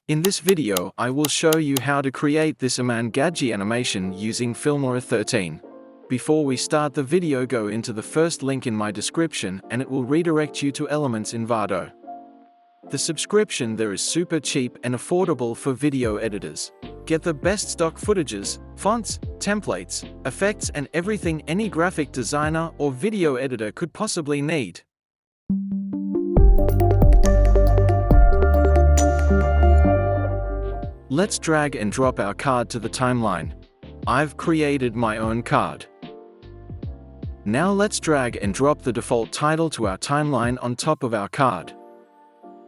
In this video, I will show you how to create this Iman Gadzhi animation using Filmora 13. Before we start the video, go into the first link in my description and it will redirect you to Elements in Vado. The subscription there is super cheap and affordable for video editors. Get the best stock footages, fonts, templates, effects and everything any graphic designer or video editor could possibly need. Let's drag and drop our card to the timeline. I've created my own card. Now let's drag and drop the default title to our timeline on top of our card.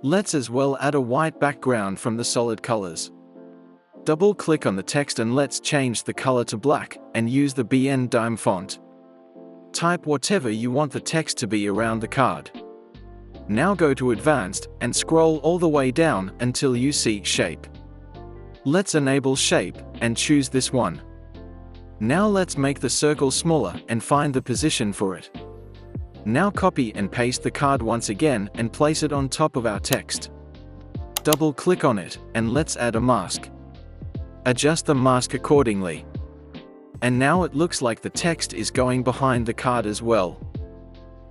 Let's as well add a white background from the solid colors. Double-click on the text and let's change the color to black and use the BN Dime font. Type whatever you want the text to be around the card. Now go to Advanced and scroll all the way down until you see Shape. Let's enable Shape and choose this one. Now let's make the circle smaller and find the position for it. Now copy and paste the card once again and place it on top of our text. Double-click on it and let's add a mask. Adjust the mask accordingly. And now it looks like the text is going behind the card as well.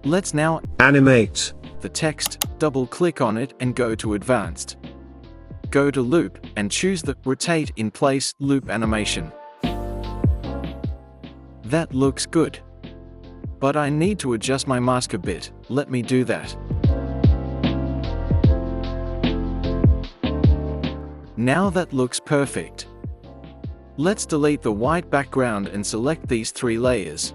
Let's now animate the text, double-click on it and go to Advanced. Go to Loop and choose the Rotate in Place Loop animation. That looks good. But I need to adjust my mask a bit. Let me do that. Now that looks perfect. Let's delete the white background and select these three layers.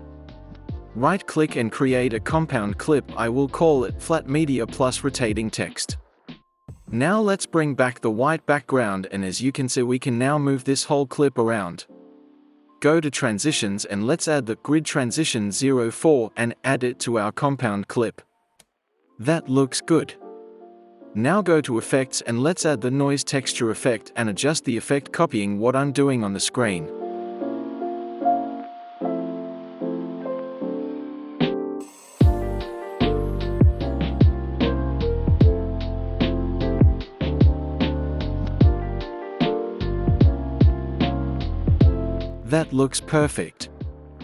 Right-click and create a compound clip. I will call it Flat Media plus Rotating Text. Now let's bring back the white background and as you can see we can now move this whole clip around. Go to Transitions and let's add the Grid Transition 04 and add it to our compound clip. That looks good. Now go to Effects and let's add the Noise Texture effect and adjust the effect copying what I'm doing on the screen. That looks perfect.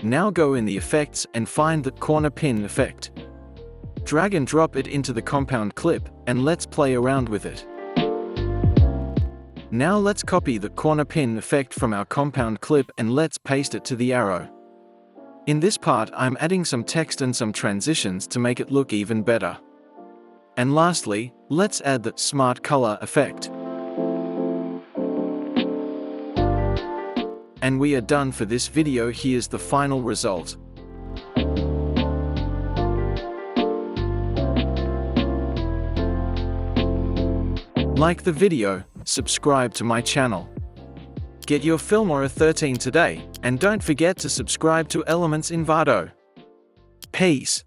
Now go in the Effects and find the Corner Pin effect. Drag and drop it into the compound clip and let's play around with it. Now let's copy the Corner Pin effect from our compound clip and let's paste it to the arrow. In this part I'm adding some text and some transitions to make it look even better. And lastly, let's add the Smart Color effect. And we are done for this video. Here's the final result. Like the video, subscribe to my channel. Get your Filmora 13 today, and don't forget to subscribe to Elements in Vado. Peace.